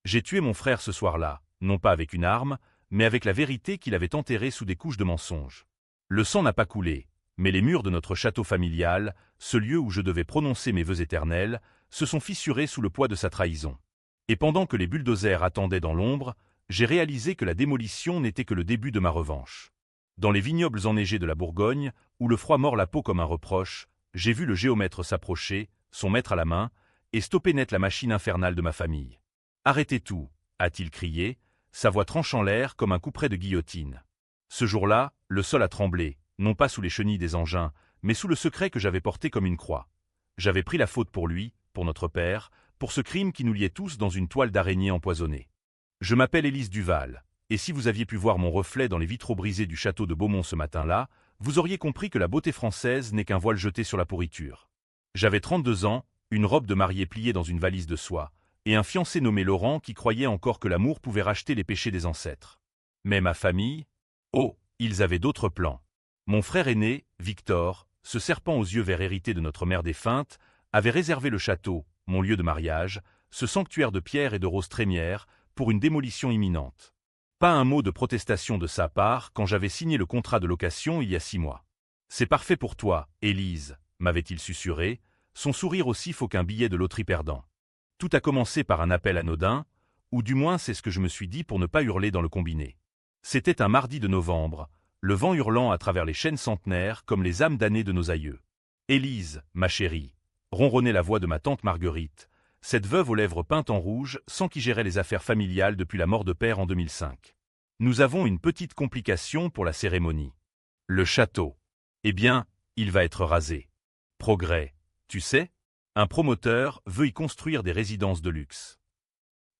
J'ai tué mon frère ce soir-là, non pas avec une arme, mais avec la vérité qu'il avait enterrée sous des couches de mensonges. Le sang n'a pas coulé, mais les murs de notre château familial, ce lieu où je devais prononcer mes vœux éternels, se sont fissurés sous le poids de sa trahison. Et pendant que les bulldozers attendaient dans l'ombre, j'ai réalisé que la démolition n'était que le début de ma revanche. Dans les vignobles enneigés de la Bourgogne, où le froid mord la peau comme un reproche, j'ai vu le géomètre s'approcher, son maître à la main, et stopper net la machine infernale de ma famille. « Arrêtez tout !» a-t-il crié, sa voix tranchant l'air comme un couperet de guillotine. Ce jour-là, le sol a tremblé, non pas sous les chenilles des engins, mais sous le secret que j'avais porté comme une croix. J'avais pris la faute pour lui, pour notre père, pour ce crime qui nous liait tous dans une toile d'araignée empoisonnée. Je m'appelle Élise Duval, et si vous aviez pu voir mon reflet dans les vitraux brisés du château de Beaumont ce matin-là, vous auriez compris que la beauté française n'est qu'un voile jeté sur la pourriture. J'avais 32 ans, une robe de mariée pliée dans une valise de soie, et un fiancé nommé Laurent qui croyait encore que l'amour pouvait racheter les péchés des ancêtres. Mais ma famille? Oh, ils avaient d'autres plans. Mon frère aîné, Victor, ce serpent aux yeux verts hérité de notre mère défunte, avait réservé le château, mon lieu de mariage, ce sanctuaire de pierre et de roses trémières, pour une démolition imminente. Pas un mot de protestation de sa part quand j'avais signé le contrat de location il y a 6 mois. « C'est parfait pour toi, Élise », m'avait-il susurré, son sourire aussi faux qu'un billet de loterie perdant. Tout a commencé par un appel anodin, ou du moins c'est ce que je me suis dit pour ne pas hurler dans le combiné. C'était un mardi de novembre, le vent hurlant à travers les chênes centenaires comme les âmes damnées de nos aïeux. « Élise, ma chérie », ronronnait la voix de ma tante Marguerite, cette veuve aux lèvres peintes en rouge sans qui gérait les affaires familiales depuis la mort de père en 2005. Nous avons une petite complication pour la cérémonie. Le château. Eh bien, il va être rasé. Progrès, tu sais, un promoteur veut y construire des résidences de luxe.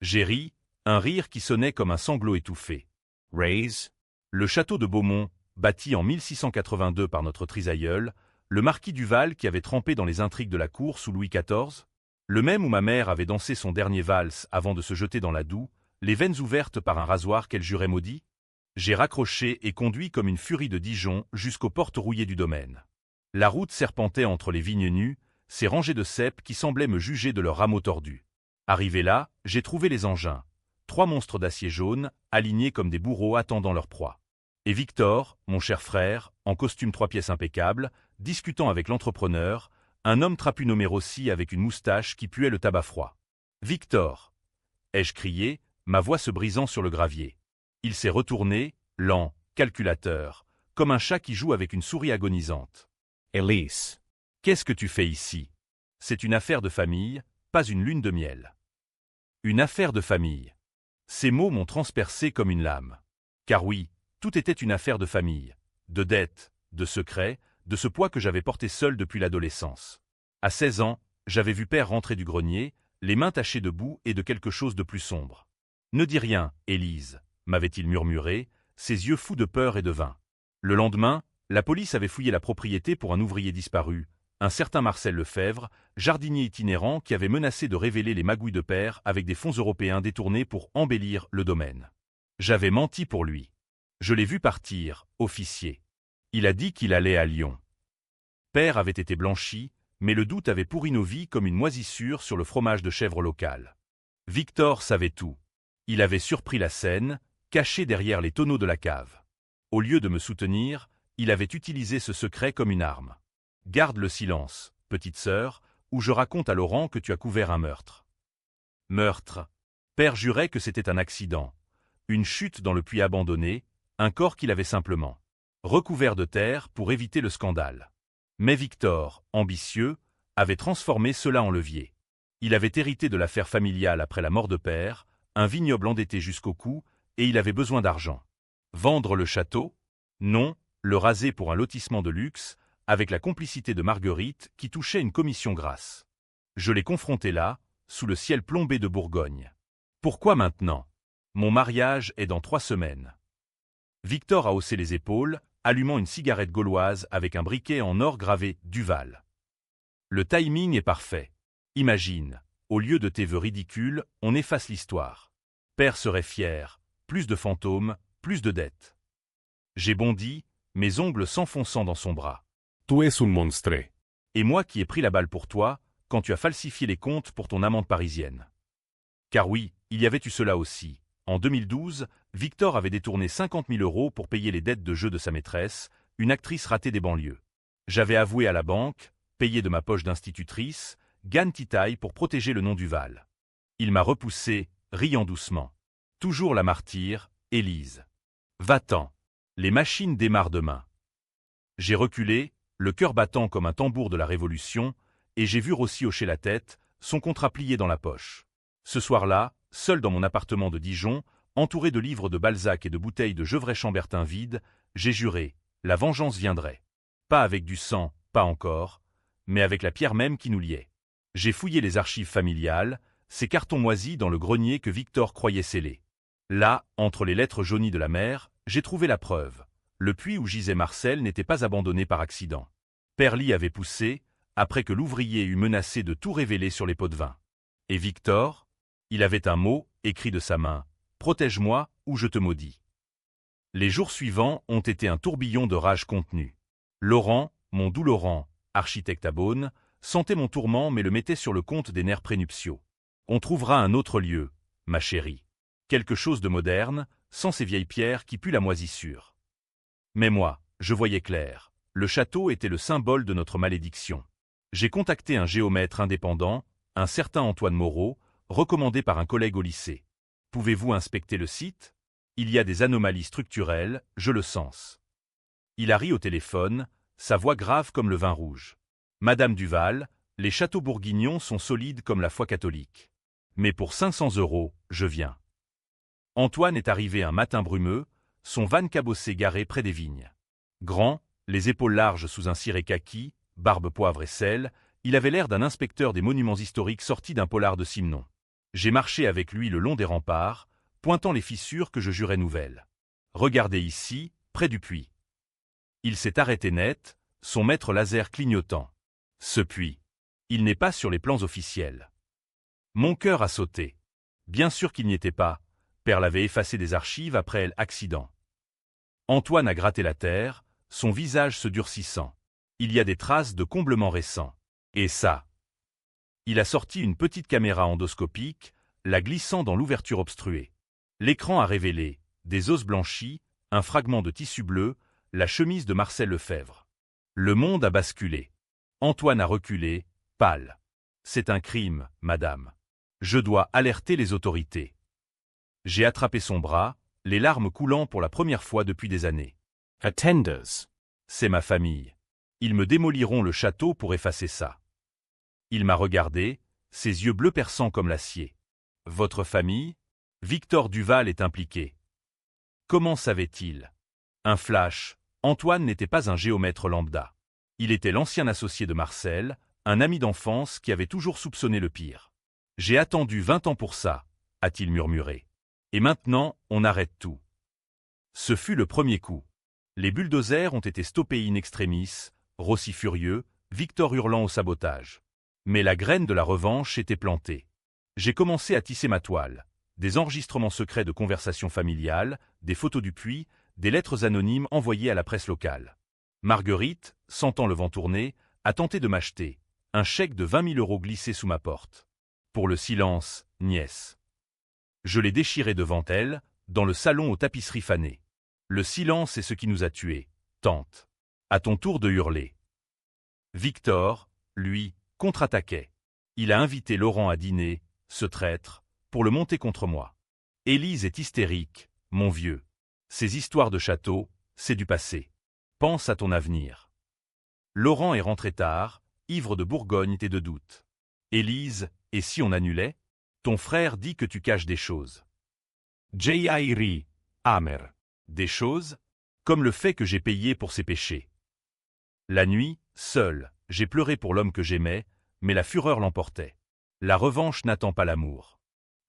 J'ai ri, un rire qui sonnait comme un sanglot étouffé. Raise. Le château de Beaumont, bâti en 1682 par notre trisaïeul, le marquis Duval qui avait trempé dans les intrigues de la cour sous Louis XIV, le même où ma mère avait dansé son dernier valse avant de se jeter dans la Doue, les veines ouvertes par un rasoir qu'elle jurait maudit. J'ai raccroché et conduit comme une furie de Dijon jusqu'aux portes rouillées du domaine. La route serpentait entre les vignes nues, ces rangées de cèpes qui semblaient me juger de leurs rameaux tordus. Arrivé là, j'ai trouvé les engins, 3 monstres d'acier jaune, alignés comme des bourreaux attendant leur proie. Et Victor, mon cher frère, en costume 3 pièces impeccable, discutant avec l'entrepreneur, un homme trapu nommé Rossi avec une moustache qui puait le tabac froid. « Victor !» ai-je crié, ma voix se brisant sur le gravier. Il s'est retourné, lent, calculateur, comme un chat qui joue avec une souris agonisante. « Élise, qu'est-ce que tu fais ici? C'est une affaire de famille, pas une lune de miel. » Une affaire de famille. Ces mots m'ont transpercé comme une lame. Car oui, tout était une affaire de famille, de dettes, de secrets, de ce poids que j'avais porté seul depuis l'adolescence. À 16 ans, j'avais vu père rentrer du grenier, les mains tachées de boue et de quelque chose de plus sombre. « Ne dis rien, Élise », m'avait-il murmuré, ses yeux fous de peur et de vin. Le lendemain, la police avait fouillé la propriété pour un ouvrier disparu, un certain Marcel Lefebvre, jardinier itinérant qui avait menacé de révéler les magouilles de père avec des fonds européens détournés pour embellir le domaine. J'avais menti pour lui. Je l'ai vu partir, officier. Il a dit qu'il allait à Lyon. Père avait été blanchi, mais le doute avait pourri nos vies comme une moisissure sur le fromage de chèvre local. Victor savait tout. Il avait surpris la scène, caché derrière les tonneaux de la cave. Au lieu de me soutenir, il avait utilisé ce secret comme une arme. Garde le silence, petite sœur, ou je raconte à Laurent que tu as couvert un meurtre. Meurtre. Père jurait que c'était un accident, une chute dans le puits abandonné, un corps qu'il avait simplement recouvert de terre pour éviter le scandale. Mais Victor, ambitieux, avait transformé cela en levier. Il avait hérité de l'affaire familiale après la mort de père, un vignoble endetté jusqu'au cou, et il avait besoin d'argent. Vendre le château? Non, le raser pour un lotissement de luxe, avec la complicité de Marguerite qui touchait une commission grasse. Je l'ai confronté là, sous le ciel plombé de Bourgogne. Pourquoi maintenant? Mon mariage est dans 3 semaines. Victor a haussé les épaules, allumant une cigarette gauloise avec un briquet en or gravé « Duval ». Le timing est parfait. Imagine, au lieu de tes vœux ridicules, on efface l'histoire. Père serait fier, plus de fantômes, plus de dettes. J'ai bondi, mes ongles s'enfonçant dans son bras. Tu es un monstre. Et moi qui ai pris la balle pour toi, quand tu as falsifié les comptes pour ton amante parisienne. Car oui, il y avait eu cela aussi. En 2012, Victor avait détourné 50 000 € pour payer les dettes de jeu de sa maîtresse, une actrice ratée des banlieues. J'avais avoué à la banque, payé de ma poche d'institutrice, Gan Titaille pour protéger le nom Duval. Il m'a repoussé, riant doucement. Toujours la martyre, Élise. Va-t'en. Les machines démarrent demain. J'ai reculé, le cœur battant comme un tambour de la Révolution, et j'ai vu Rossi hocher la tête, son contrat plié dans la poche. Ce soir-là, seul dans mon appartement de Dijon, entouré de livres de Balzac et de bouteilles de Gevrey-Chambertin vides, j'ai juré, la vengeance viendrait. Pas avec du sang, pas encore, mais avec la pierre même qui nous liait. J'ai fouillé les archives familiales, ces cartons moisis dans le grenier que Victor croyait scellés. Là, entre les lettres jaunies de la mère, j'ai trouvé la preuve. Le puits où gisait Marcel n'était pas abandonné par accident. Perly avait poussé, après que l'ouvrier eut menacé de tout révéler sur les pots de vin. Et Victor? Il avait un mot, écrit de sa main. « Protège-moi, ou je te maudis ». Les jours suivants ont été un tourbillon de rage contenue. Laurent, mon doux Laurent, architecte à Beaune, sentait mon tourment mais le mettait sur le compte des nerfs prénuptiaux. On trouvera un autre lieu, ma chérie. Quelque chose de moderne, sans ces vieilles pierres qui puent la moisissure. Mais moi, je voyais clair. Le château était le symbole de notre malédiction. J'ai contacté un géomètre indépendant, un certain Antoine Moreau, recommandé par un collègue au lycée. Pouvez-vous inspecter le site? Il y a des anomalies structurelles, je le sens. Il a ri au téléphone, sa voix grave comme le vin rouge. Madame Duval, les châteaux bourguignons sont solides comme la foi catholique. Mais pour 500 €, je viens. Antoine est arrivé un matin brumeux, son van cabossé garé près des vignes. Grand, les épaules larges sous un ciré kaki, barbe poivre et sel, il avait l'air d'un inspecteur des monuments historiques sorti d'un polar de Simenon. J'ai marché avec lui le long des remparts, pointant les fissures que je jurais nouvelles. Regardez ici, près du puits. Il s'est arrêté net, son maître laser clignotant. Ce puits. Il n'est pas sur les plans officiels. Mon cœur a sauté. Bien sûr qu'il n'y était pas. Père l'avait effacé des archives après l'accident. Antoine a gratté la terre, son visage se durcissant. Il y a des traces de comblement récents. Et ça. Il a sorti une petite caméra endoscopique, la glissant dans l'ouverture obstruée. L'écran a révélé des os blanchis, un fragment de tissu bleu, la chemise de Marcel Lefebvre. Le monde a basculé. Antoine a reculé, pâle. C'est un crime, madame. Je dois alerter les autorités. J'ai attrapé son bras, les larmes coulant pour la première fois depuis des années. Attenders. C'est ma famille. Ils me démoliront le château pour effacer ça. Il m'a regardé, ses yeux bleus perçants comme l'acier. Votre famille? Victor Duval est impliqué. Comment savait-il? Un flash, Antoine n'était pas un géomètre lambda. Il était l'ancien associé de Marcel, un ami d'enfance qui avait toujours soupçonné le pire. J'ai attendu 20 ans pour ça, a-t-il murmuré. Et maintenant, on arrête tout. Ce fut le premier coup. Les bulldozers ont été stoppés in extremis, Rossi furieux, Victor hurlant au sabotage. Mais la graine de la revanche était plantée. J'ai commencé à tisser ma toile. Des enregistrements secrets de conversations familiales, des photos du puits, des lettres anonymes envoyées à la presse locale. Marguerite, sentant le vent tourner, a tenté de m'acheter. Un chèque de 20 000 € glissé sous ma porte. Pour le silence, nièce. Je l'ai déchiré devant elle, dans le salon aux tapisseries fanées. Le silence est ce qui nous a tués, tante. À ton tour de hurler. Victor, lui, contre-attaquait. Il a invité Laurent à dîner, ce traître, pour le monter contre moi. Élise est hystérique, mon vieux. Ces histoires de château, c'est du passé. Pense à ton avenir. Laurent est rentré tard, ivre de Bourgogne et de doute. Élise, et si on annulait? Ton frère dit que tu caches des choses. J.I. rit, amer. Des choses? Comme le fait que j'ai payé pour ses péchés. La nuit, seul, j'ai pleuré pour l'homme que j'aimais, mais la fureur l'emportait. La revanche n'attend pas l'amour.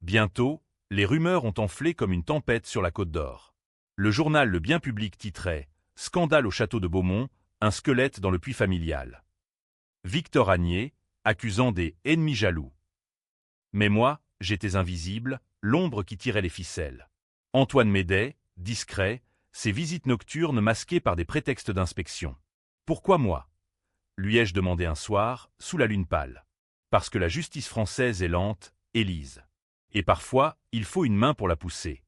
Bientôt, les rumeurs ont enflé comme une tempête sur la Côte d'Or. Le journal Le Bien Public titrait « Scandale au château de Beaumont, un squelette dans le puits familial ». Victor Agnier, accusant des « ennemis jaloux ». Mais moi, j'étais invisible, l'ombre qui tirait les ficelles. Antoine m'aidait, discret, ses visites nocturnes masquées par des prétextes d'inspection. Pourquoi moi? Lui ai-je demandé un soir, sous la lune pâle. Parce que la justice française est lente, Élise. Et parfois, il faut une main pour la pousser.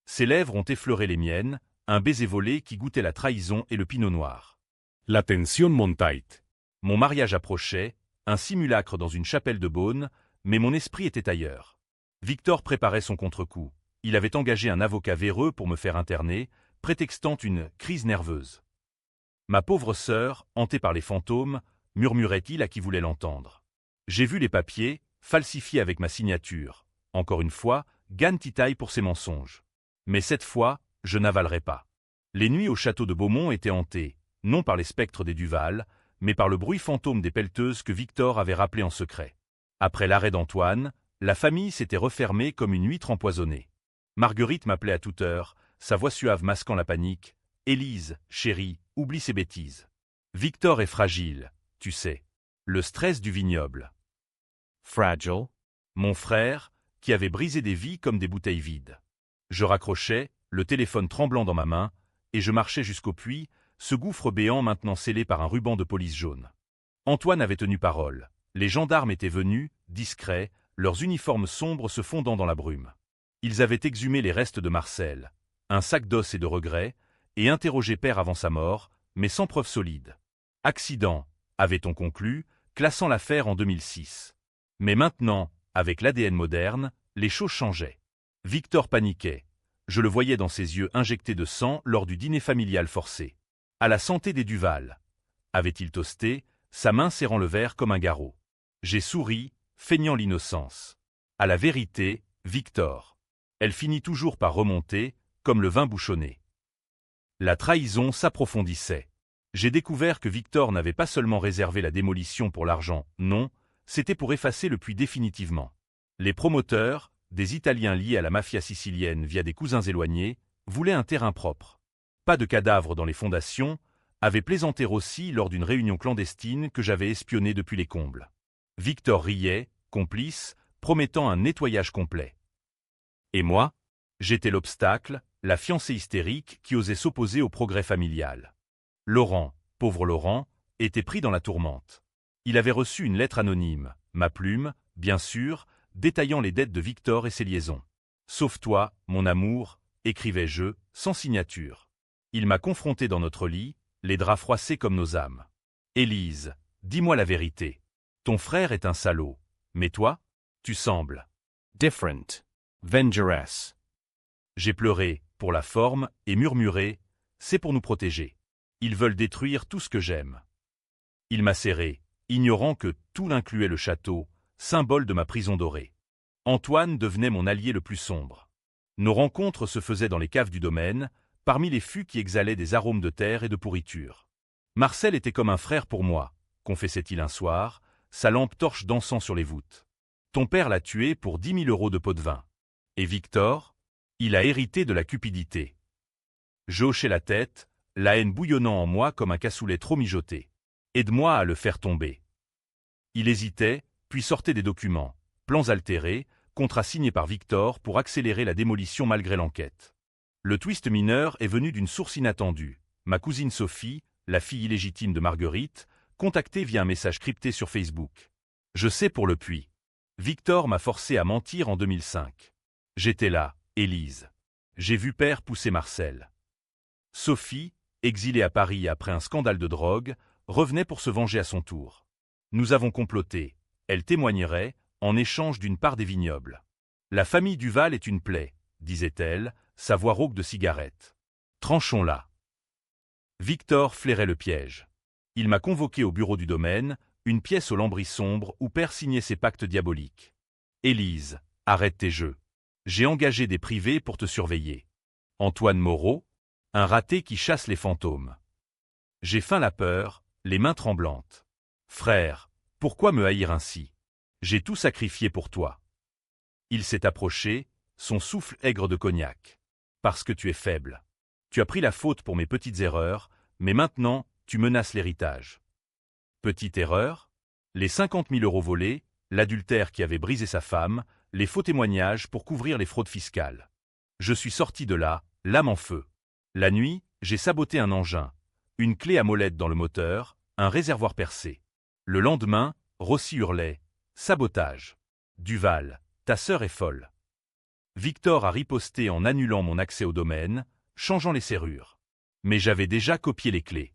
Ses lèvres ont effleuré les miennes, un baiser volé qui goûtait la trahison et le pinot noir. La tensión montait. Mon mariage approchait, un simulacre dans une chapelle de Beaune, mais mon esprit était ailleurs. Victor préparait son contre-coup. Il avait engagé un avocat véreux pour me faire interner, prétextant une crise nerveuse. Ma pauvre sœur, hantée par les fantômes, murmurait-il à qui voulait l'entendre. J'ai vu les papiers, falsifiés avec ma signature. Encore une fois, Gann titaille pour ses mensonges. Mais cette fois, je n'avalerai pas. Les nuits au château de Beaumont étaient hantées, non par les spectres des Duval, mais par le bruit fantôme des pelleteuses que Victor avait rappelé en secret. Après l'arrêt d'Antoine, la famille s'était refermée comme une huître empoisonnée. Marguerite m'appelait à toute heure, sa voix suave masquant la panique. « Élise, chérie, oublie ces bêtises. Victor est fragile, tu sais. Le stress du vignoble. » Fragile. Mon frère, qui avait brisé des vies comme des bouteilles vides. Je raccrochais, le téléphone tremblant dans ma main, et je marchais jusqu'au puits, ce gouffre béant maintenant scellé par un ruban de police jaune. Antoine avait tenu parole. Les gendarmes étaient venus, discrets, leurs uniformes sombres se fondant dans la brume. Ils avaient exhumé les restes de Marcel, un sac d'os et de regrets, et interrogé père avant sa mort, mais sans preuve solide. Accident, avait-on conclu, classant l'affaire en 2006. Mais maintenant, avec l'ADN moderne, les choses changeaient. Victor paniquait. Je le voyais dans ses yeux injectés de sang lors du dîner familial forcé. À la santé des Duval, avait-il toasté, sa main serrant le verre comme un garrot. J'ai souri, feignant l'innocence. À la vérité, Victor. Elle finit toujours par remonter, comme le vin bouchonné. La trahison s'approfondissait. J'ai découvert que Victor n'avait pas seulement réservé la démolition pour l'argent, non, c'était pour effacer le puits définitivement. Les promoteurs, des Italiens liés à la mafia sicilienne via des cousins éloignés, voulaient un terrain propre. Pas de cadavres dans les fondations, avaient plaisanté aussi lors d'une réunion clandestine que j'avais espionnée depuis les combles. Victor riait, complice, promettant un nettoyage complet. Et moi, j'étais l'obstacle, la fiancée hystérique qui osait s'opposer au progrès familial. Laurent, pauvre Laurent, était pris dans la tourmente. Il avait reçu une lettre anonyme, ma plume, bien sûr, détaillant les dettes de Victor et ses liaisons. « Sauve-toi, mon amour », écrivais-je, sans signature. Il m'a confronté dans notre lit, les draps froissés comme nos âmes. « Élise, dis-moi la vérité. Ton frère est un salaud, mais toi, tu sembles. » Different. Vengeress. J'ai pleuré, pour la forme, et murmuré, « C'est pour nous protéger. Ils veulent détruire tout ce que j'aime. » Il m'a serré, ignorant que tout incluait le château, symbole de ma prison dorée. Antoine devenait mon allié le plus sombre. Nos rencontres se faisaient dans les caves du domaine, parmi les fûts qui exhalaient des arômes de terre et de pourriture. Marcel était comme un frère pour moi, confessait-il un soir, sa lampe torche dansant sur les voûtes. Ton père l'a tué pour 10 000 € de pot de vin. Et Victor, il a hérité de la cupidité. Je hochai la tête, la haine bouillonnant en moi comme un cassoulet trop mijoté. Aide-moi à le faire tomber. Il hésitait, puis sortait des documents, plans altérés, contrats signés par Victor pour accélérer la démolition malgré l'enquête. Le twist mineur est venu d'une source inattendue. Ma cousine Sophie, la fille illégitime de Marguerite, contactée via un message crypté sur Facebook. Je sais pour le puits. Victor m'a forcé à mentir en 2005. J'étais là, Élise. J'ai vu père pousser Marcel. Sophie, exilée à Paris après un scandale de drogue, revenait pour se venger à son tour. Nous avons comploté. Elle témoignerait, en échange d'une part des vignobles. La famille Duval est une plaie, disait-elle, sa voix rauque de cigarette. Tranchons-la. Victor flairait le piège. Il m'a convoqué au bureau du domaine, une pièce au lambris sombre où père signait ses pactes diaboliques. Élise, arrête tes jeux. J'ai engagé des privés pour te surveiller. Antoine Moreau, un raté qui chasse les fantômes. J'ai faim la peur, les mains tremblantes. Frère, pourquoi me haïr ainsi? J'ai tout sacrifié pour toi. Il s'est approché, son souffle aigre de cognac. Parce que tu es faible. Tu as pris la faute pour mes petites erreurs, mais maintenant, tu menaces l'héritage. Petite erreur? Les 50 000 € volés, l'adultère qui avait brisé sa femme, les faux témoignages pour couvrir les fraudes fiscales. Je suis sorti de là, l'âme en feu. La nuit, j'ai saboté un engin, une clé à molette dans le moteur, un réservoir percé. Le lendemain, Rossi hurlait « Sabotage !» Duval, ta sœur est folle. Victor a riposté en annulant mon accès au domaine, changeant les serrures. Mais j'avais déjà copié les clés.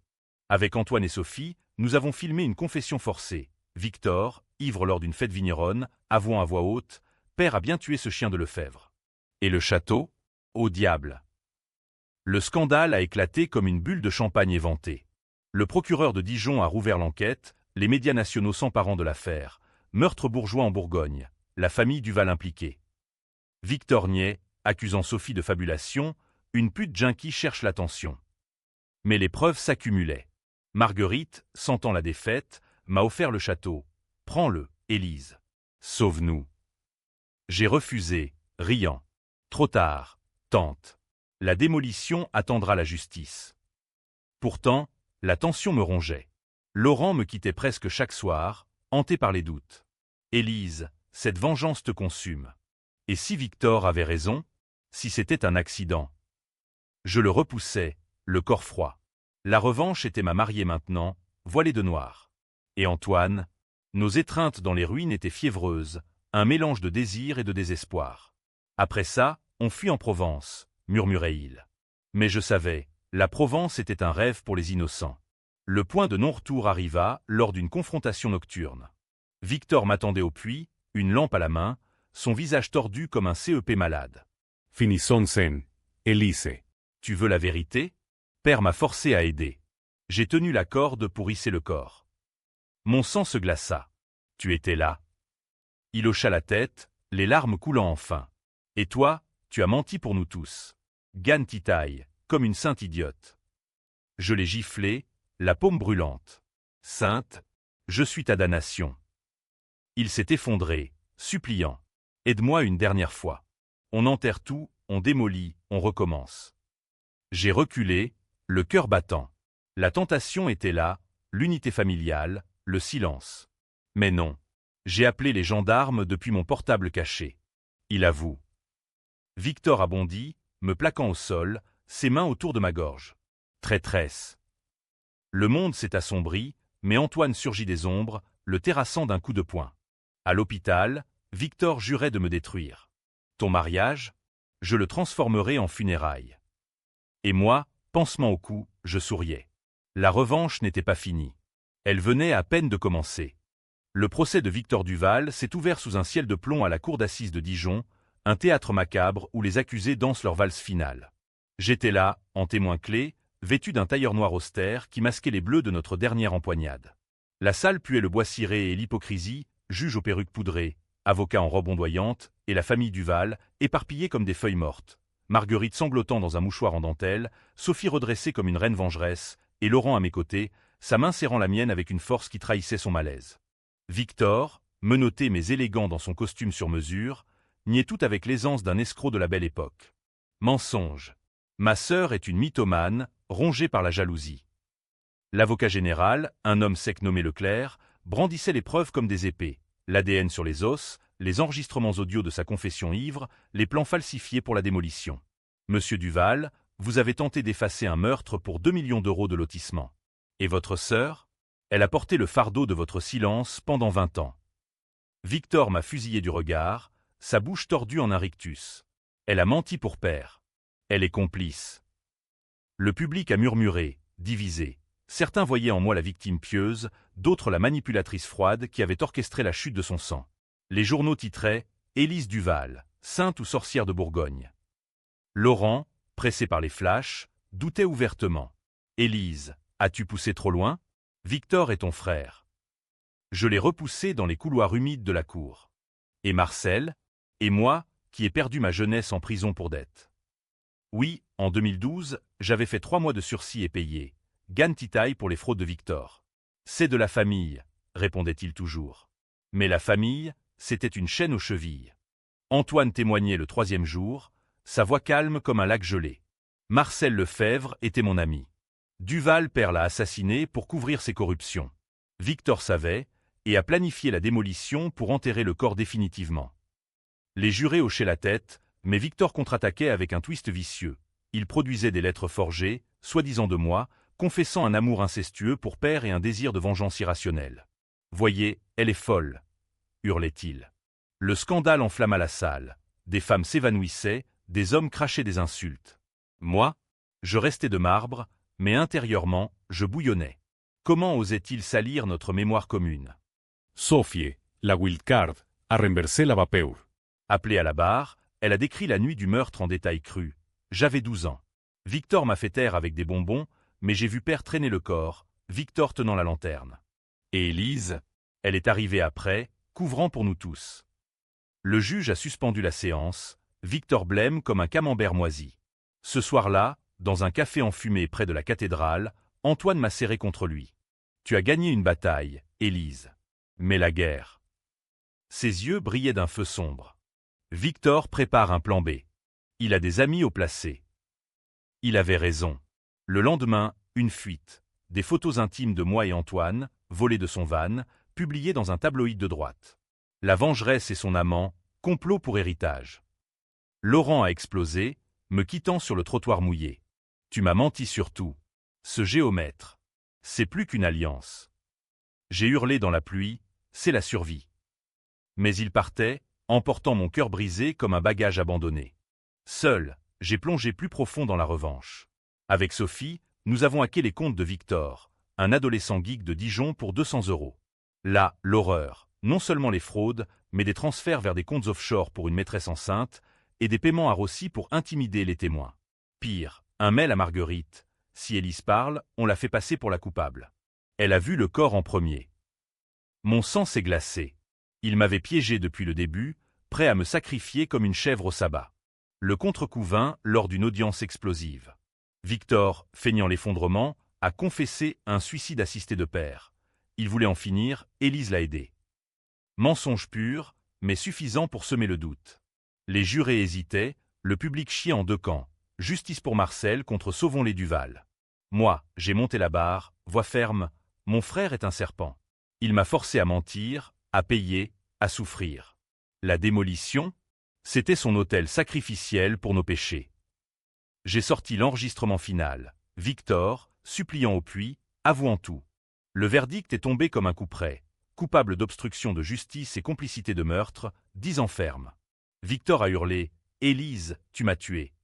Avec Antoine et Sophie, nous avons filmé une confession forcée. Victor, ivre lors d'une fête vigneronne, avouant à voix haute « Père a bien tué ce chien de Lefebvre. » Et le château? Au diable! Le scandale a éclaté comme une bulle de champagne éventée. Le procureur de Dijon a rouvert l'enquête, les médias nationaux s'emparant de l'affaire. Meurtre bourgeois en Bourgogne, la famille Duval impliquée. Victor niait, accusant Sophie de fabulation, une pute junkie cherche l'attention. Mais les preuves s'accumulaient. Marguerite, sentant la défaite, m'a offert le château. Prends-le, Élise. Sauve-nous. J'ai refusé, riant. Trop tard, tante. La démolition attendra la justice. Pourtant, la tension me rongeait. Laurent me quittait presque chaque soir, hanté par les doutes. Élise, cette vengeance te consume. Et si Victor avait raison? Si c'était un accident? Je le repoussais, le corps froid. La revanche était ma mariée maintenant, voilée de noir. Et Antoine? Nos étreintes dans les ruines étaient fiévreuses, un mélange de désir et de désespoir. Après ça, on fuit en Provence, murmurait-il. Mais je savais, la Provence était un rêve pour les innocents. Le point de non-retour arriva lors d'une confrontation nocturne. Victor m'attendait au puits, une lampe à la main, son visage tordu comme un CEP malade. Finisonsen, Elise. Tu veux la vérité? Père m'a forcé à aider. J'ai tenu la corde pour hisser le corps. Mon sang se glaça. Tu étais là. Il hocha la tête, les larmes coulant enfin. Et toi, tu as menti pour nous tous. Gan Titaï, comme une sainte idiote. Je l'ai giflé, la paume brûlante. Sainte, je suis ta damnation. Il s'est effondré, suppliant. Aide-moi une dernière fois. On enterre tout, on démolit, on recommence. J'ai reculé, le cœur battant. La tentation était là, l'unité familiale, le silence. Mais non. J'ai appelé les gendarmes depuis mon portable caché. Il avoue. Victor a bondi, me plaquant au sol, ses mains autour de ma gorge. Traîtresse. Le monde s'est assombri, mais Antoine surgit des ombres, le terrassant d'un coup de poing. À l'hôpital, Victor jurait de me détruire. Ton mariage? Je le transformerai en funérailles. Et moi, pansement au cou, je souriais. La revanche n'était pas finie. Elle venait à peine de commencer. Le procès de Victor Duval s'est ouvert sous un ciel de plomb à la cour d'assises de Dijon, un théâtre macabre où les accusés dansent leur valse finale. J'étais là, en témoin clé, vêtu d'un tailleur noir austère qui masquait les bleus de notre dernière empoignade. La salle puait le bois ciré et l'hypocrisie, juge aux perruques poudrées, avocat en robe ondoyante, et la famille Duval, éparpillée comme des feuilles mortes. Marguerite sanglotant dans un mouchoir en dentelle, Sophie redressée comme une reine vengeresse, et Laurent à mes côtés, sa main serrant la mienne avec une force qui trahissait son malaise. Victor, menotté mais élégant dans son costume sur mesure, niait tout avec l'aisance d'un escroc de la belle époque. Mensonge. Ma sœur est une mythomane, rongée par la jalousie. L'avocat général, un homme sec nommé Leclerc, brandissait les preuves comme des épées, l'ADN sur les os, les enregistrements audio de sa confession ivre, les plans falsifiés pour la démolition. Monsieur Duval, vous avez tenté d'effacer un meurtre pour 2 millions d'euros de lotissement. Et votre sœur? Elle a porté le fardeau de votre silence pendant 20 ans. Victor m'a fusillé du regard, sa bouche tordue en un rictus. Elle a menti pour père. Elle est complice. Le public a murmuré, divisé. Certains voyaient en moi la victime pieuse, d'autres la manipulatrice froide qui avait orchestré la chute de son sang. Les journaux titraient « Élise Duval, sainte ou sorcière de Bourgogne ». Laurent, pressé par les flashs, doutait ouvertement. « Élise, as-tu poussé trop loin? Victor est ton frère. » Je l'ai repoussé dans les couloirs humides de la cour. Et Marcel? Et moi, qui ai perdu ma jeunesse en prison pour dette. Oui, en 2012, j'avais fait 3 mois de sursis et payé. Gan Titaï pour les fraudes de Victor. C'est de la famille, répondait-il toujours. Mais la famille, c'était une chaîne aux chevilles. Antoine témoignait le 3e jour, sa voix calme comme un lac gelé. Marcel Lefebvre était mon ami. Duval père l'a assassiné pour couvrir ses corruptions. Victor savait, et a planifié la démolition pour enterrer le corps définitivement. Les jurés hochaient la tête, mais Victor contre-attaquait avec un twist vicieux. Il produisait des lettres forgées, soi-disant de moi, confessant un amour incestueux pour père et un désir de vengeance irrationnelle. « Voyez, elle est folle !» hurlait-il. Le scandale enflamma la salle. Des femmes s'évanouissaient, des hommes crachaient des insultes. Moi, je restais de marbre, mais intérieurement, je bouillonnais. Comment osait-il salir notre mémoire commune? Sofie, la wildcard, a renversé la vapeur. Appelée à la barre, elle a décrit la nuit du meurtre en détail cru. J'avais 12 ans. Victor m'a fait taire avec des bonbons, mais j'ai vu père traîner le corps, Victor tenant la lanterne. Et Élise? Elle est arrivée après, couvrant pour nous tous. Le juge a suspendu la séance, Victor blême comme un camembert moisi. Ce soir-là, dans un café enfumé près de la cathédrale, Antoine m'a serré contre lui. Tu as gagné une bataille, Élise. Mais la guerre. Ses yeux brillaient d'un feu sombre. Victor prépare un plan B. Il a des amis au placé. Il avait raison. Le lendemain, une fuite. Des photos intimes de moi et Antoine, volées de son van, publiées dans un tabloïd de droite. La vengeresse et son amant, complot pour héritage. Laurent a explosé, me quittant sur le trottoir mouillé. Tu m'as menti sur tout. Ce géomètre. C'est plus qu'une alliance. J'ai hurlé dans la pluie, c'est la survie. Mais il partait, emportant mon cœur brisé comme un bagage abandonné. Seul, j'ai plongé plus profond dans la revanche. Avec Sophie, nous avons hacké les comptes de Victor, un adolescent geek de Dijon pour 200 €. Là, l'horreur, non seulement les fraudes, mais des transferts vers des comptes offshore pour une maîtresse enceinte, et des paiements à Rossi pour intimider les témoins. Pire, un mail à Marguerite. Si Élise parle, on la fait passer pour la coupable. Elle a vu le corps en premier. Mon sang s'est glacé. Il m'avait piégé depuis le début, prêt à me sacrifier comme une chèvre au sabbat. Le contre-coup vint lors d'une audience explosive. Victor, feignant l'effondrement, a confessé un suicide assisté de père. Il voulait en finir, Élise l'a aidé. Mensonge pur, mais suffisant pour semer le doute. Les jurés hésitaient, le public chiait en deux camps. Justice pour Marcel contre Sauvons-les Duval. Moi, j'ai monté la barre, voix ferme, mon frère est un serpent. Il m'a forcé à mentir, à payer, à souffrir. La démolition, c'était son autel sacrificiel pour nos péchés. J'ai sorti l'enregistrement final. Victor, suppliant au puits, avouant tout. Le verdict est tombé comme un coup près. Coupable d'obstruction de justice et complicité de meurtre, 10 ans ferme. Victor a hurlé « Élise, tu m'as tué !»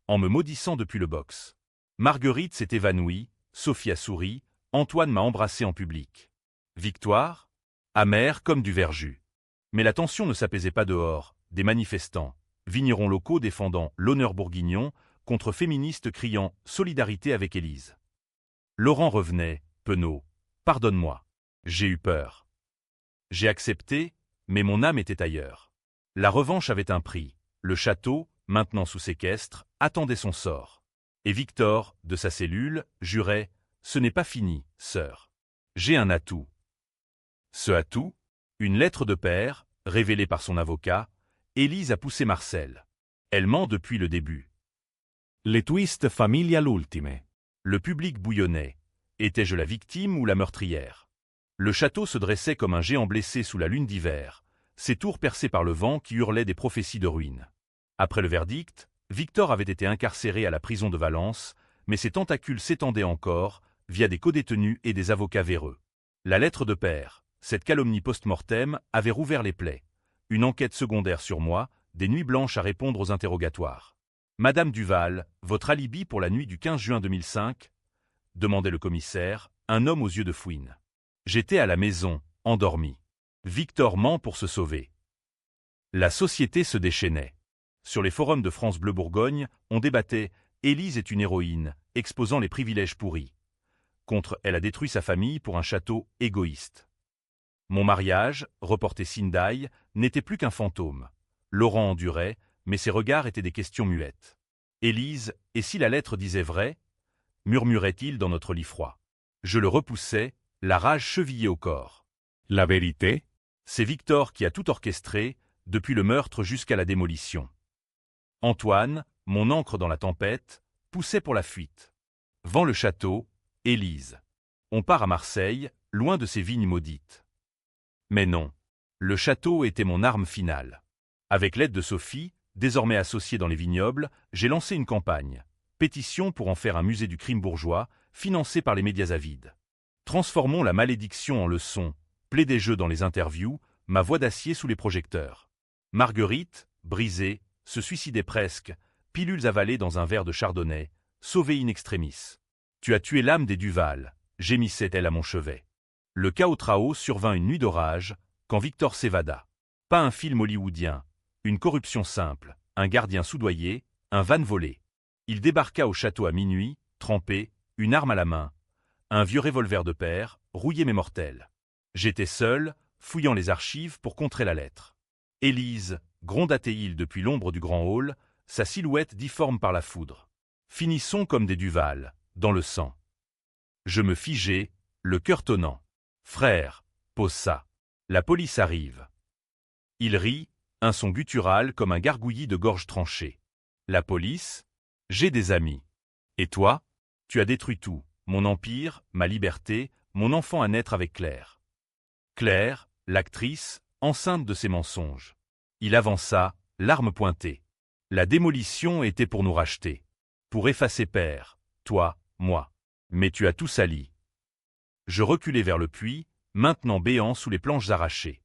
en me maudissant depuis le box. Marguerite s'est évanouie, Sophie a souri, Antoine m'a embrassé en public. Victoire? Amère comme du verjus. Mais la tension ne s'apaisait pas dehors, des manifestants, vignerons locaux défendant l'honneur bourguignon, contre féministes criant « Solidarité avec Élise ». Laurent revenait, penaud, « Pardonne-moi. J'ai eu peur. » J'ai accepté, mais mon âme était ailleurs. La revanche avait un prix. Le château, maintenant sous séquestre, attendait son sort. Et Victor, de sa cellule, jurait « Ce n'est pas fini, sœur. J'ai un atout. » Ce atout, une lettre de père, révélée par son avocat, Élise a poussé Marcel. Elle ment depuis le début. Le twist famiglia l'ultime. Le public bouillonnait. Étais-je la victime ou la meurtrière? Le château se dressait comme un géant blessé sous la lune d'hiver, ses tours percées par le vent qui hurlait des prophéties de ruine. Après le verdict, Victor avait été incarcéré à la prison de Valence, mais ses tentacules s'étendaient encore, via des codétenus et des avocats véreux. La lettre de père, cette calomnie post-mortem, avait rouvert les plaies. Une enquête secondaire sur moi, des nuits blanches à répondre aux interrogatoires. « Madame Duval, votre alibi pour la nuit du 15 juin 2005 ?» demandait le commissaire, un homme aux yeux de fouine. J'étais à la maison, endormi. Victor ment pour se sauver. La société se déchaînait. Sur les forums de France Bleu Bourgogne, on débattait « Élise est une héroïne, exposant les privilèges pourris ». Contre « Elle a détruit sa famille pour un château égoïste ». Mon mariage, reporté Sindai, n'était plus qu'un fantôme. Laurent endurait, mais ses regards étaient des questions muettes. Élise, et si la lettre disait vrai? Murmurait-il dans notre lit froid. Je le repoussais, la rage chevillée au corps. La vérité? C'est Victor qui a tout orchestré, depuis le meurtre jusqu'à la démolition. Antoine, mon ancre dans la tempête, poussait pour la fuite. Vend le château, Élise. On part à Marseille, loin de ces vignes maudites. Mais non, le château était mon arme finale. Avec l'aide de Sophie, désormais associée dans les vignobles, j'ai lancé une campagne. Pétition pour en faire un musée du crime bourgeois, financé par les médias avides. Transformons la malédiction en leçon, plaidez-je dans les interviews, ma voix d'acier sous les projecteurs. Marguerite, brisée, se suicidait presque, pilules avalées dans un verre de chardonnay, sauvée in extremis. Tu as tué l'âme des Duval, gémissait-elle à mon chevet. Le chaos trao survint une nuit d'orage, quand Victor s'évada. Pas un film hollywoodien, une corruption simple, un gardien soudoyé, un van volé. Il débarqua au château à minuit, trempé, une arme à la main, un vieux revolver de père, rouillé mais mortel. J'étais seul, fouillant les archives pour contrer la lettre. Élise, gronda-t-il depuis l'ombre du grand hall, sa silhouette difforme par la foudre. Finissons comme des Duval, dans le sang. Je me figeai, le cœur tonnant. Frère, pose ça. La police arrive. Il rit, un son guttural comme un gargouillis de gorge tranchée. La police? J'ai des amis. Et toi? Tu as détruit tout, mon empire, ma liberté, mon enfant à naître avec Claire. Claire, l'actrice, enceinte de ses mensonges. Il avança, l'arme pointée. La démolition était pour nous racheter. Pour effacer père, toi, moi. Mais tu as tout sali. Je reculai vers le puits, maintenant béant sous les planches arrachées.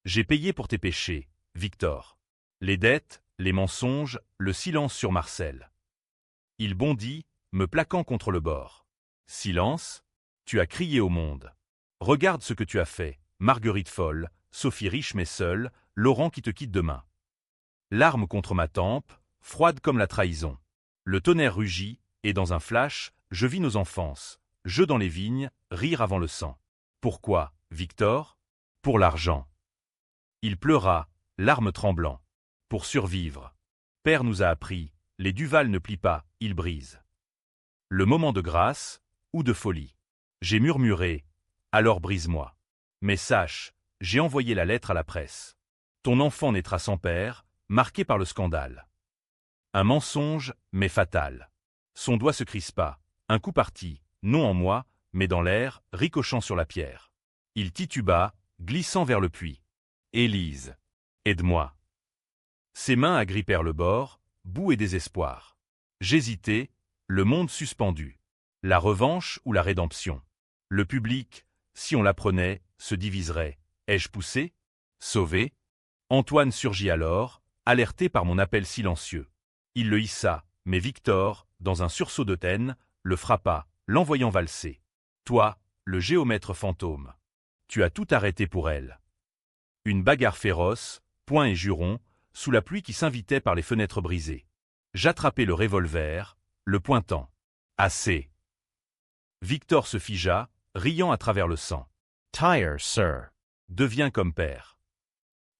J'ai payé pour tes péchés, Victor. Les dettes, les mensonges, le silence sur Marcel. Il bondit, me plaquant contre le bord. Silence, tu as crié au monde. Regarde ce que tu as fait, Marguerite folle, Sophie riche mais seule, Laurent qui te quitte demain. L'arme contre ma tempe, froide comme la trahison. Le tonnerre rugit, et dans un flash, je vis nos enfances, jeux dans les vignes, rire avant le sang. Pourquoi, Victor? Pour l'argent. Il pleura, larmes tremblant. Pour survivre. Père nous a appris, les Duval ne plient pas, ils brisent. Le moment de grâce, ou de folie. J'ai murmuré, alors brise-moi. Mais sache, j'ai envoyé la lettre à la presse. Ton enfant naîtra sans père, marqué par le scandale. Un mensonge, mais fatal. Son doigt se crispa, un coup parti, non en moi, mais dans l'air, ricochant sur la pierre. Il tituba, glissant vers le puits. Élise, aide-moi. Ses mains agrippèrent le bord, boue et désespoir. J'hésitais, le monde suspendu. La revanche ou la rédemption? Le public, si on l'apprenait, se diviserait. Ai-je poussé? Sauvé? Antoine surgit alors, alerté par mon appel silencieux. Il le hissa, mais Victor, dans un sursaut de haine, le frappa, l'envoyant valser. Toi, le géomètre fantôme. Tu as tout arrêté pour elle. Une bagarre féroce, poings et jurons, sous la pluie qui s'invitait par les fenêtres brisées. J'attrapai le revolver, le pointant. Assez. Victor se figea, riant à travers le sang. Tire, sir. Deviens comme père.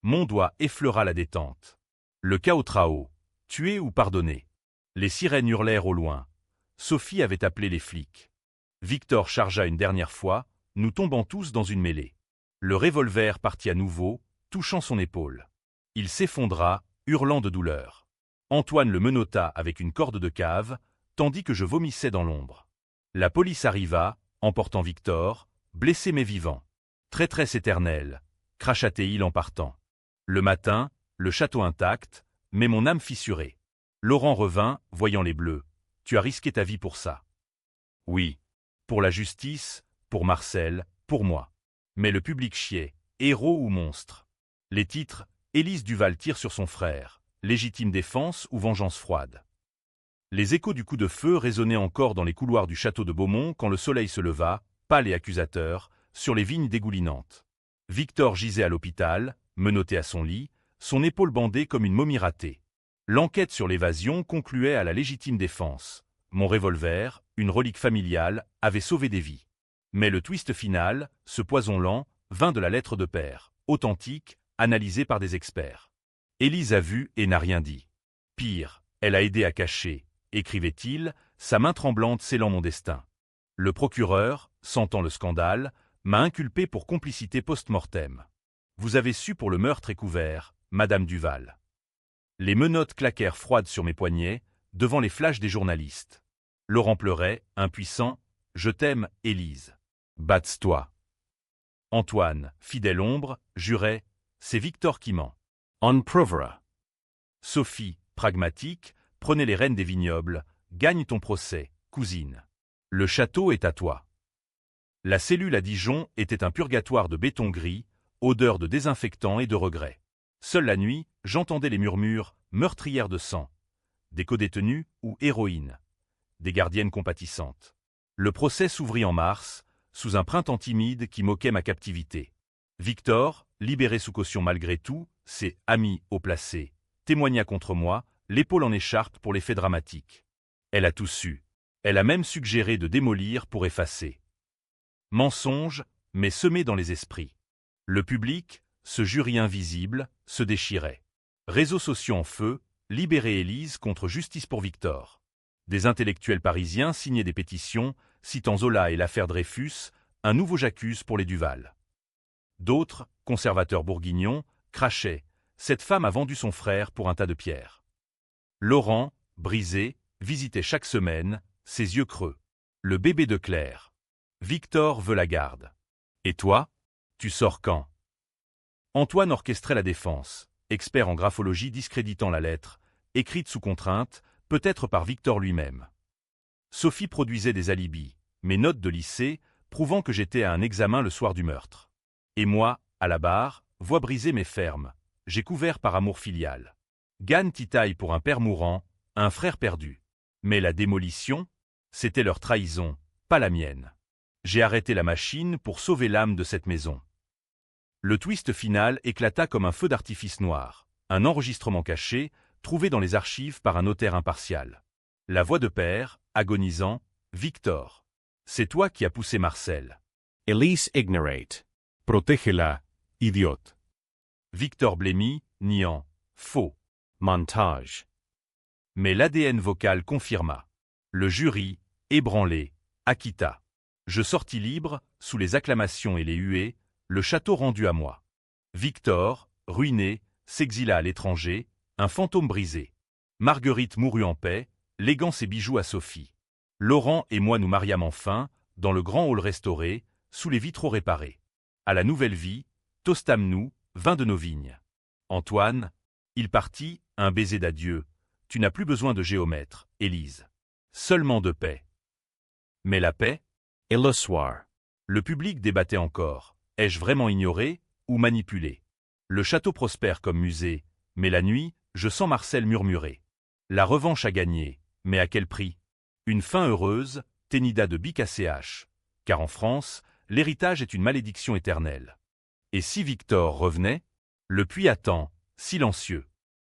Mon doigt effleura la détente. Le chaos trao. Tué ou pardonné. Les sirènes hurlèrent au loin. Sophie avait appelé les flics. Victor chargea une dernière fois, nous tombant tous dans une mêlée. Le revolver partit à nouveau, touchant son épaule. Il s'effondra, hurlant de douleur. Antoine le menotta avec une corde de cave, tandis que je vomissais dans l'ombre. La police arriva, emportant Victor, blessé mais vivant. Traîtresse éternelle, cracha-t-il en partant. Le matin, le château intact, mais mon âme fissurée. Laurent revint, voyant les bleus. Tu as risqué ta vie pour ça. Oui. Pour la justice, pour Marcel, pour moi. Mais le public chiait, héros ou monstre. Les titres, Élise Duval tire sur son frère, légitime défense ou vengeance froide. Les échos du coup de feu résonnaient encore dans les couloirs du château de Beaumont quand le soleil se leva, pâle et accusateur, sur les vignes dégoulinantes. Victor gisait à l'hôpital, menotté à son lit, son épaule bandée comme une momie ratée. L'enquête sur l'évasion concluait à la légitime défense. Mon revolver, une relique familiale, avait sauvé des vies. Mais le twist final, ce poison lent, vint de la lettre de père, authentique, analysée par des experts. Élise a vu et n'a rien dit. Pire, elle a aidé à cacher, écrivait-il, sa main tremblante scellant mon destin. Le procureur, sentant le scandale, m'a inculpé pour complicité post-mortem. Vous avez su pour le meurtre est couvert, Madame Duval. Les menottes claquèrent froides sur mes poignets, devant les flashs des journalistes. Laurent pleurait, impuissant. Je t'aime, Élise. Batte-toi. Antoine, fidèle ombre, jurait. C'est Victor qui ment. On provera. Sophie, pragmatique, prenait les rênes des vignobles. Gagne ton procès, cousine. Le château est à toi. La cellule à Dijon était un purgatoire de béton gris, odeur de désinfectant et de regret. Seule la nuit, j'entendais les murmures, meurtrières de sang, des codétenues ou héroïnes, des gardiennes compatissantes. Le procès s'ouvrit en mars, sous un printemps timide qui moquait ma captivité. Victor, libéré sous caution malgré tout, ses amis haut placés, témoigna contre moi, l'épaule en écharpe pour l'effet dramatique. Elle a tout su. Elle a même suggéré de démolir pour effacer. Mensonge, mais semé dans les esprits. Le public, ce jury invisible, se déchirait. Réseaux sociaux en feu, libérer Élise contre justice pour Victor. Des intellectuels parisiens signaient des pétitions, citant Zola et l'affaire Dreyfus, un nouveau j'accuse pour les Duval. D'autres, conservateurs bourguignons, crachaient. Cette femme a vendu son frère pour un tas de pierres. Laurent, brisé, visitait chaque semaine, ses yeux creux. Le bébé de Claire. Victor veut la garde. Et toi? Tu sors quand? Antoine orchestrait la défense, expert en graphologie discréditant la lettre, écrite sous contrainte, peut-être par Victor lui-même. Sophie produisait des alibis, mes notes de lycée, prouvant que j'étais à un examen le soir du meurtre. Et moi, à la barre, voix brisée mais ferme, j'ai couvert par amour filial. Gann titaille pour un père mourant, un frère perdu. Mais la démolition, c'était leur trahison, pas la mienne. J'ai arrêté la machine pour sauver l'âme de cette maison. Le twist final éclata comme un feu d'artifice noir, un enregistrement caché, trouvé dans les archives par un notaire impartial. La voix de père, agonisant, « Victor, c'est toi qui as poussé Marcel. » Elise ignorate. Protégela, idiote. Victor blêmi, niant, faux. Montage. Mais l'ADN vocal confirma. Le jury, ébranlé, acquitta. Je sortis libre, sous les acclamations et les huées, le château rendu à moi. Victor, ruiné, s'exila à l'étranger, un fantôme brisé. Marguerite mourut en paix, léguant ses bijoux à Sophie. Laurent et moi nous mariâmes enfin, dans le grand hall restauré, sous les vitraux réparés. À la nouvelle vie, tostâmes-nous, vin de nos vignes. Antoine, il partit, un baiser d'adieu. Tu n'as plus besoin de géomètre, Élise. Seulement de paix. Mais la paix? Et le soir. Le public débattait encore. Ai-je vraiment ignoré ou manipulé? Le château prospère comme musée, mais la nuit, je sens Marcel murmurer. La revanche a gagné, mais à quel prix? Une fin heureuse, Ténida de Bic-ACH, car en France, l'héritage est une malédiction éternelle. Et si Victor revenait? Le puits attend, silencieux.